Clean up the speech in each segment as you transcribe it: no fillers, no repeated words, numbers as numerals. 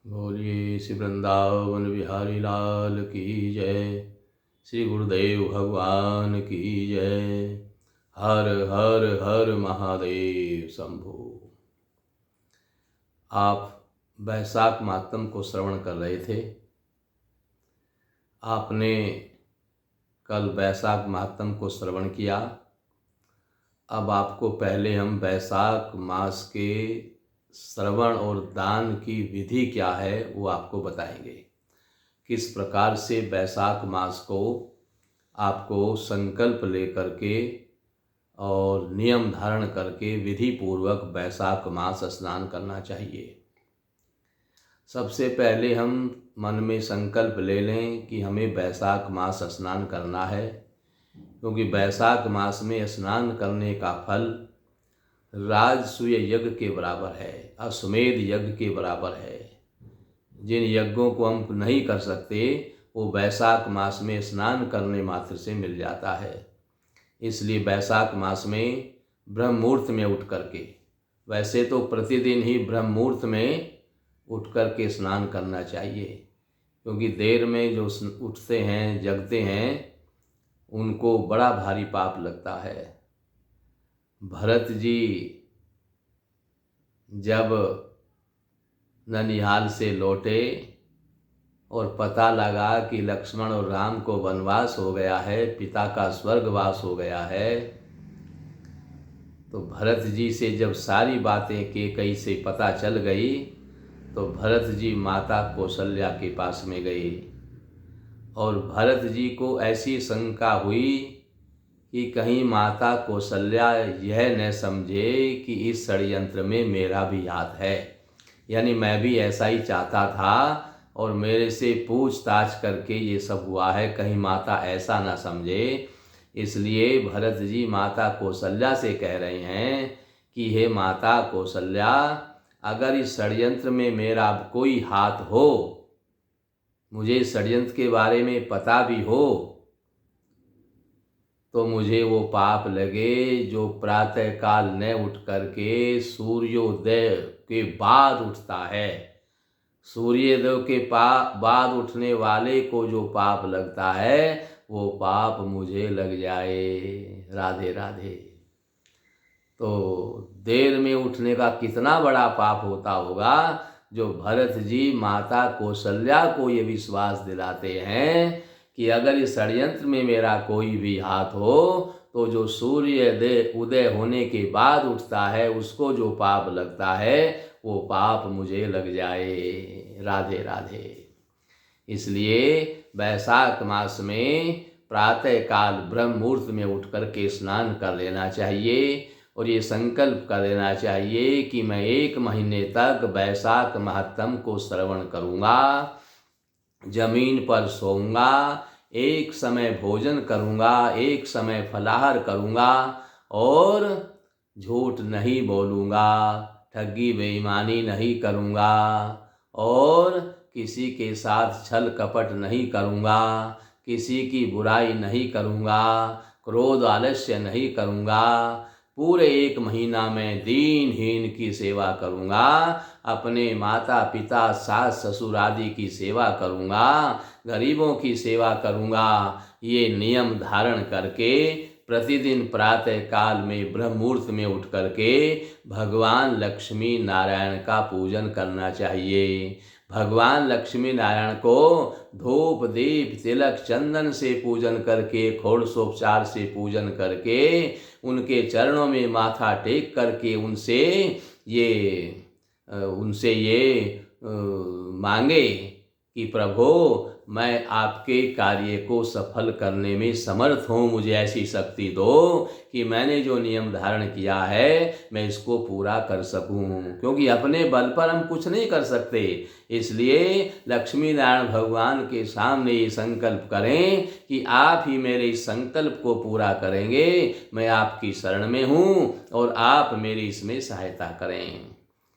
बोलिए श्री वृंदावन बिहारी लाल की जय। श्री गुरुदेव भगवान की जय। हर हर हर महादेव शंभो। आप वैशाख मातम को श्रवण कर रहे थे। आपने कल वैशाख मातम को श्रवण किया। अब आपको पहले हम वैशाख मास के श्रवण और दान की विधि क्या है वो आपको बताएंगे। किस प्रकार से वैशाख मास को आपको संकल्प लेकर के और नियम धारण करके विधि पूर्वक वैशाख मास स्नान करना चाहिए। सबसे पहले हम मन में संकल्प ले लें कि हमें वैशाख मास स्नान करना है, क्योंकि वैशाख मास में स्नान करने का फल राजसूय यज्ञ के बराबर है, अश्वमेध यज्ञ के बराबर है। जिन यज्ञों को हम नहीं कर सकते वो वैशाख मास में स्नान करने मात्र से मिल जाता है। इसलिए वैशाख मास में ब्रह्म मुहूर्त में उठ करके, वैसे तो प्रतिदिन ही ब्रह्म मुहूर्त में उठ करके स्नान करना चाहिए, क्योंकि देर में जो उठते हैं जगते हैं उनको बड़ा भारी पाप लगता है। भरत जी जब ननिहाल से लौटे और पता लगा कि लक्ष्मण और राम को वनवास हो गया है, पिता का स्वर्गवास हो गया है, तो भरत जी से जब सारी बातें कैकेयी से पता चल गई तो भरत जी माता कौशल्या के पास में गए और भरत जी को ऐसी शंका हुई कि कहीं माता कौशल्या यह न समझे कि इस षड्यंत्र में मेरा भी हाथ है, यानी मैं भी ऐसा ही चाहता था और मेरे से पूछताछ करके ये सब हुआ है, कहीं माता ऐसा ना समझे। इसलिए भरत जी माता कौशल्या से कह रहे हैं कि हे माता कौशल्या, अगर इस षड्यंत्र में मेरा कोई हाथ हो, मुझे षड्यंत्र के बारे में पता भी हो, तो मुझे वो पाप लगे जो प्रातःकाल न उठ करके सूर्योदय के बाद उठता है। सूर्योदय के बाद उठने वाले को जो पाप लगता है वो पाप मुझे लग जाए। राधे राधे। तो देर में उठने का कितना बड़ा पाप होता होगा जो भरत जी माता कौशल्या को ये विश्वास दिलाते हैं कि अगर इस षड्यंत्र में मेरा कोई भी हाथ हो तो जो सूर्य उदय होने के बाद उठता है उसको जो पाप लगता है वो पाप मुझे लग जाए। राधे राधे। इसलिए वैशाख मास में प्रातःकाल ब्रह्म मुहूर्त में उठ कर के स्नान कर लेना चाहिए और ये संकल्प कर लेना चाहिए कि मैं 1 महीने तक वैशाख महात्म को श्रवण करूँगा, जमीन पर सोऊंगा, एक समय भोजन करूँगा, एक समय फलाहार करूँगा और झूठ नहीं बोलूँगा, ठगी बेईमानी नहीं करूँगा और किसी के साथ छल कपट नहीं करूँगा, किसी की बुराई नहीं करूँगा, क्रोध आलस्य नहीं करूँगा। पूरे 1 महीना में दीनहीन की सेवा करूँगा, अपने माता पिता सास ससुर आदि की सेवा करूँगा, गरीबों की सेवा करूँगा। ये नियम धारण करके प्रतिदिन प्रातः काल में ब्रह्म मुहूर्त में उठ करके भगवान लक्ष्मी नारायण का पूजन करना चाहिए। भगवान लक्ष्मी नारायण को धूप दीप तिलक चंदन से पूजन करके, षोडशोपचार से पूजन करके, उनके चरणों में माथा टेक करके उनसे ये मांगे कि प्रभु मैं आपके कार्य को सफल करने में समर्थ हूँ, मुझे ऐसी शक्ति दो कि मैंने जो नियम धारण किया है मैं इसको पूरा कर सकूँ, क्योंकि अपने बल पर हम कुछ नहीं कर सकते। इसलिए लक्ष्मी नारायण भगवान के सामने ये संकल्प करें कि आप ही मेरे इस संकल्प को पूरा करेंगे, मैं आपकी शरण में हूँ और आप मेरी इसमें सहायता करें।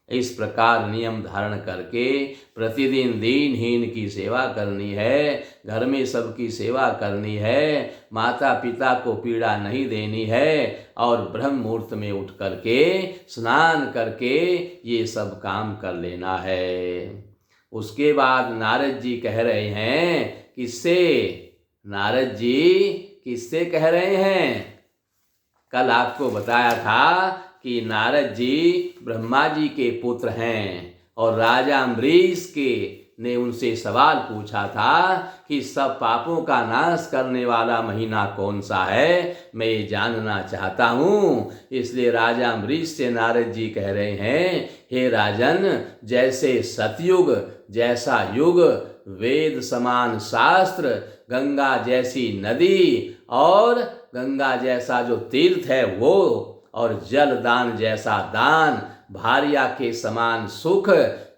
इस प्रकार नियम धारण करके प्रतिदिन दीनहीन की सेवा करनी है, घर में सबकी सेवा करनी है, माता पिता को पीड़ा नहीं देनी है और ब्रह्म मुहूर्त में उठ करके स्नान करके ये सब काम कर लेना है। उसके बाद नारद जी कह रहे हैं, किससे? नारद जी किससे कह रहे हैं? कल आपको बताया था कि नारद जी ब्रह्मा जी के पुत्र हैं और राजा अम्बरीश ने उनसे सवाल पूछा था कि सब पापों का नाश करने वाला महीना कौन सा है, मैं ये जानना चाहता हूँ। इसलिए राजा अम्बरीश से नारद जी कह रहे हैं, हे राजन, जैसे सतयुग जैसा युग, वेद समान शास्त्र, गंगा जैसी नदी और गंगा जैसा जो तीर्थ है वो, और जल दान जैसा दान, भार्या के समान सुख,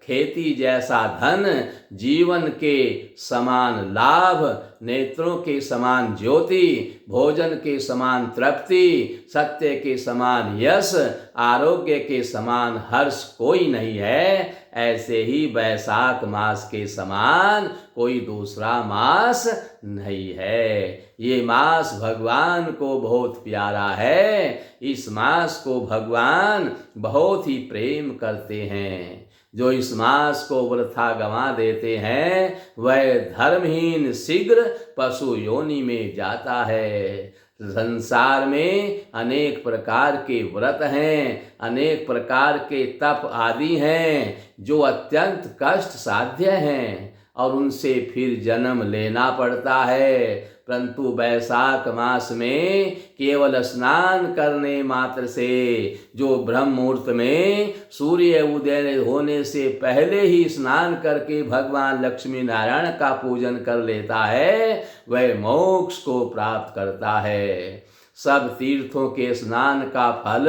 खेती जैसा धन, जीवन के समान लाभ, नेत्रों के समान ज्योति, भोजन के समान तृप्ति, सत्य के समान यश, आरोग्य के समान हर्ष कोई नहीं है। ऐसे ही वैशाख मास के समान कोई दूसरा मास नहीं है। ये मास भगवान को बहुत प्यारा है। इस मास को भगवान बहुत ही प्रेम करते हैं। जो इस मास को वृथा गंवा देते हैं वह धर्महीन शीघ्र पशु योनि में जाता है। संसार में अनेक प्रकार के व्रत हैं, अनेक प्रकार के तप आदि हैं जो अत्यंत कष्ट साध्य हैं और उनसे फिर जन्म लेना पड़ता है। परंतु वैशाख मास में केवल स्नान करने मात्र से, जो ब्रह्म मुहूर्त में सूर्य उदय होने से पहले ही स्नान करके भगवान लक्ष्मी नारायण का पूजन कर लेता है, वह मोक्ष को प्राप्त करता है। सब तीर्थों के स्नान का फल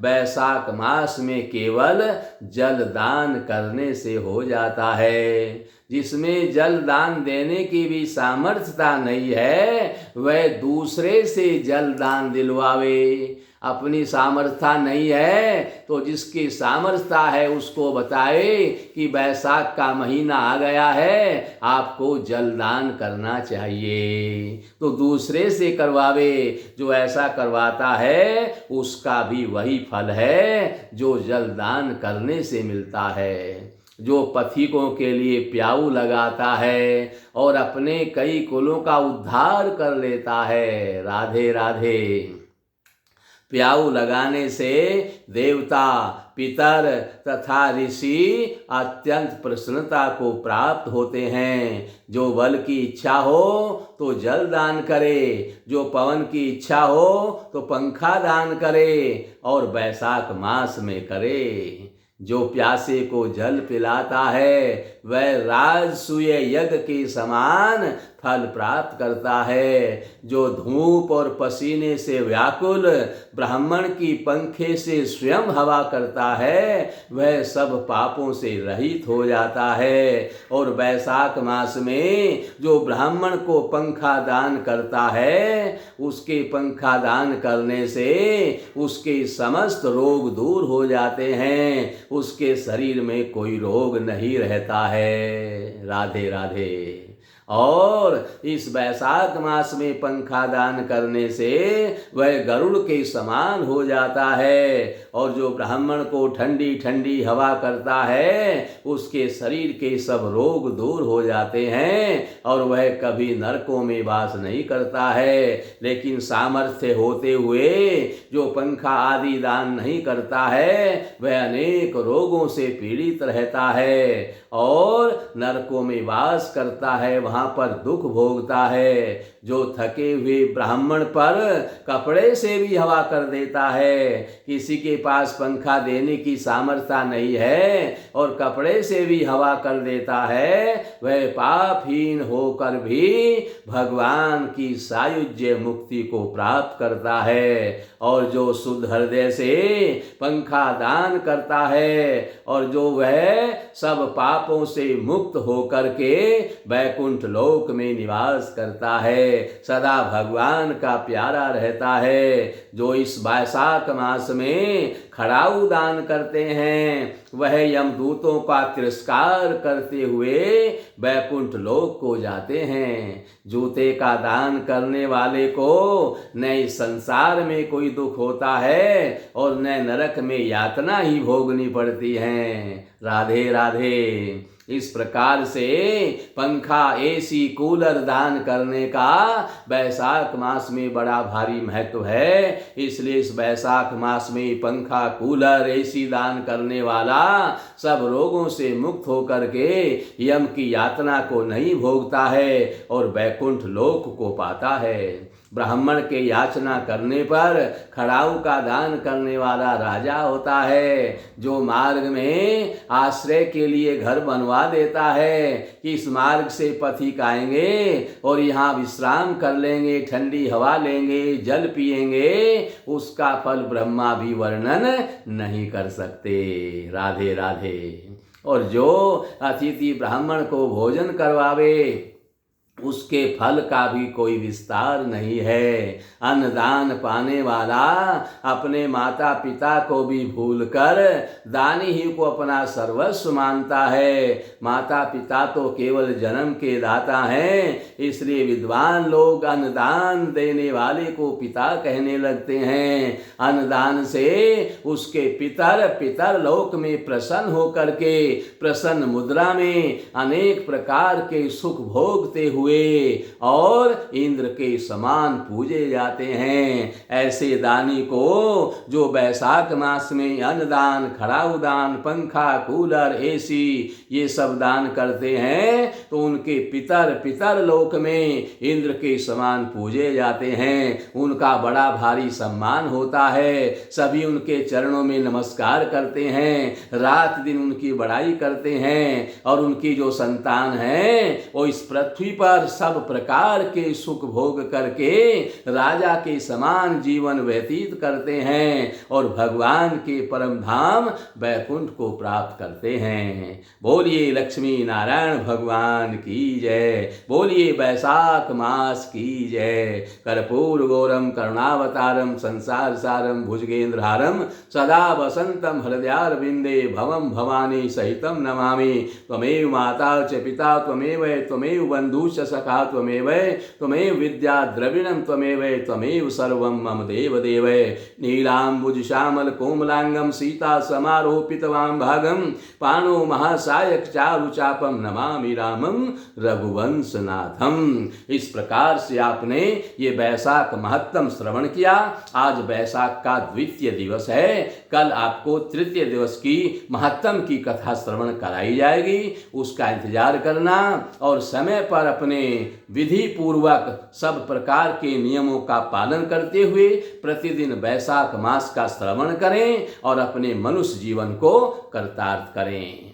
वैशाख मास में केवल जल दान करने से हो जाता है। जिसमें जल दान देने की भी सामर्थ्यता नहीं है वह दूसरे से जल दान दिलवावे। अपनी सामर्थ्यता नहीं है तो जिसकी सामर्थ्यता है उसको बताए कि वैशाख का महीना आ गया है, आपको जलदान करना चाहिए, तो दूसरे से करवावे। जो ऐसा करवाता है उसका भी वही फल है जो जलदान करने से मिलता है। जो पथिकों के लिए प्याऊ लगाता है और अपने कई कुलों का उद्धार कर लेता है। राधे राधे। प्याऊ लगाने से देवता, पितर तथा ऋषि अत्यंत प्रसन्नता को प्राप्त होते हैं। जो बल की इच्छा हो तो जल दान करे, जो पवन की इच्छा हो तो पंखा दान करे और वैशाख मास में करे। जो प्यासे को जल पिलाता है वह राजसूय यज्ञ के समान फल प्राप्त करता है। जो धूप और पसीने से व्याकुल ब्राह्मण की पंखे से स्वयं हवा करता है वह सब पापों से रहित हो जाता है। और वैशाख मास में जो ब्राह्मण को पंखा दान करता है उसके पंखा दान करने से उसके समस्त रोग दूर हो जाते हैं, उसके शरीर में कोई रोग नहीं रहता है। राधे राधे। और इस वैशाख मास में पंखा दान करने से वह गरुड़ के समान हो जाता है। और जो ब्राह्मण को ठंडी ठंडी हवा करता है उसके शरीर के सब रोग दूर हो जाते हैं और वह कभी नरकों में वास नहीं करता है। लेकिन सामर्थ्य होते हुए जो पंखा आदि दान नहीं करता है वह अनेक रोगों से पीड़ित रहता है और नरकों में वास करता है, वहां पर दुख भोगता है। जो थके हुए ब्राह्मण पर कपड़े से भी हवा कर देता है, किसी के पास पंखा देने की सामर्थ्य नहीं है और कपड़े से भी हवा कर देता है, वह पापहीन होकर भी भगवान की सायुज्य मुक्ति को प्राप्त करता है। और जो शुद्ध हृदय से पंखा दान करता है और जो वह सब पापों से मुक्त होकर के वैकुंठ लोक में निवास करता है, सदा भगवान का प्यारा रहता है। जो इस वैशाख मास में खड़ाऊ दान करते हैं वह यमदूतों का तिरस्कार करते हुए वैकुंठ लोक को जाते हैं। जूते का दान करने वाले को न इस संसार में कोई दुख होता है और न नरक में यातना ही भोगनी पड़ती है। राधे राधे। इस प्रकार से पंखा, एसी, कूलर दान करने का वैशाख मास में बड़ा भारी महत्व है। इसलिए इस वैशाख मास में पंखा, कूलर, एसी दान करने वाला सब रोगों से मुक्त होकर के यम की यातना को नहीं भोगता है और वैकुंठ लोक को पाता है। ब्राह्मण के याचना करने पर खड़ाऊ का दान करने वाला राजा होता है, जो मार्ग में आश्रय के लिए घर बनवा देता है कि इस मार्ग से पथिक आएंगे और यहाँ विश्राम कर लेंगे, ठंडी हवा लेंगे, जल पिएंगे, उसका फल ब्रह्मा भी वर्णन नहीं कर सकते। राधे राधे। और जो अतिथि ब्राह्मण को भोजन करवावे उसके फल का भी कोई विस्तार नहीं है। अन्नदान पाने वाला अपने माता पिता को भी भूलकर दानी ही को अपना सर्वस्व मानता है। माता पिता तो केवल जन्म के दाता हैं, इसलिए विद्वान लोग अन्नदान देने वाले को पिता कहने लगते हैं। अन्नदान से उसके पितर लोक में प्रसन्न होकर के प्रसन्न मुद्रा में अनेक प्रकार के सुख भोगते हुए और इंद्र के समान पूजे जाते हैं। ऐसे दानी को जो वैशाख मास में अन्नदान, खड़ाऊ दान, पंखा, कूलर, एसी ये सब दान करते हैं तो उनके पितर लोक में इंद्र के समान पूजे जाते हैं। उनका बड़ा भारी सम्मान होता है। सभी उनके चरणों में नमस्कार करते हैं, रात दिन उनकी बड़ाई करते हैं और उनकी जो संतान है वो इस पृथ्वी पर सब प्रकार के सुख भोग करके राजा के समान जीवन व्यतीत करते हैं और भगवान के परम धाम वैकुंठ को प्राप्त करते हैं। बोलिए लक्ष्मी नारायण भगवान की जय। बोलिए वैशाख मास की जय। कर्पूर गौरम करुणावतारम संसार सारम भुजगेंद्रहारम सदा वसंतम हृदयारविंदे भवम भवानी सहितम नमामि। त्वमेव माता च पिता त्वमेव बंधु च सखा त्वमेव विद्या द्रविणं त्वमेव सर्वं मम देव। नीलांबुज श्यामल कोमलांगम सीता समारोपितवां भागम पाणो महासायक चारु चापम नमामि रामं रघुवंशनाथम। इस प्रकार से आपने ये वैशाख महत्तम श्रवण किया। आज वैशाख का द्वितीय दिवस है। कल आपको तृतीय दिवस की महत्तम की कथा श्रवण कराई जाएगी। उसका इंतजार करना और समय पर अपने विधि पूर्वक सब प्रकार के नियमों का पालन करते हुए प्रतिदिन वैशाख मास का श्रवण करें और अपने मनुष्य जीवन को कर्तार्थ करें।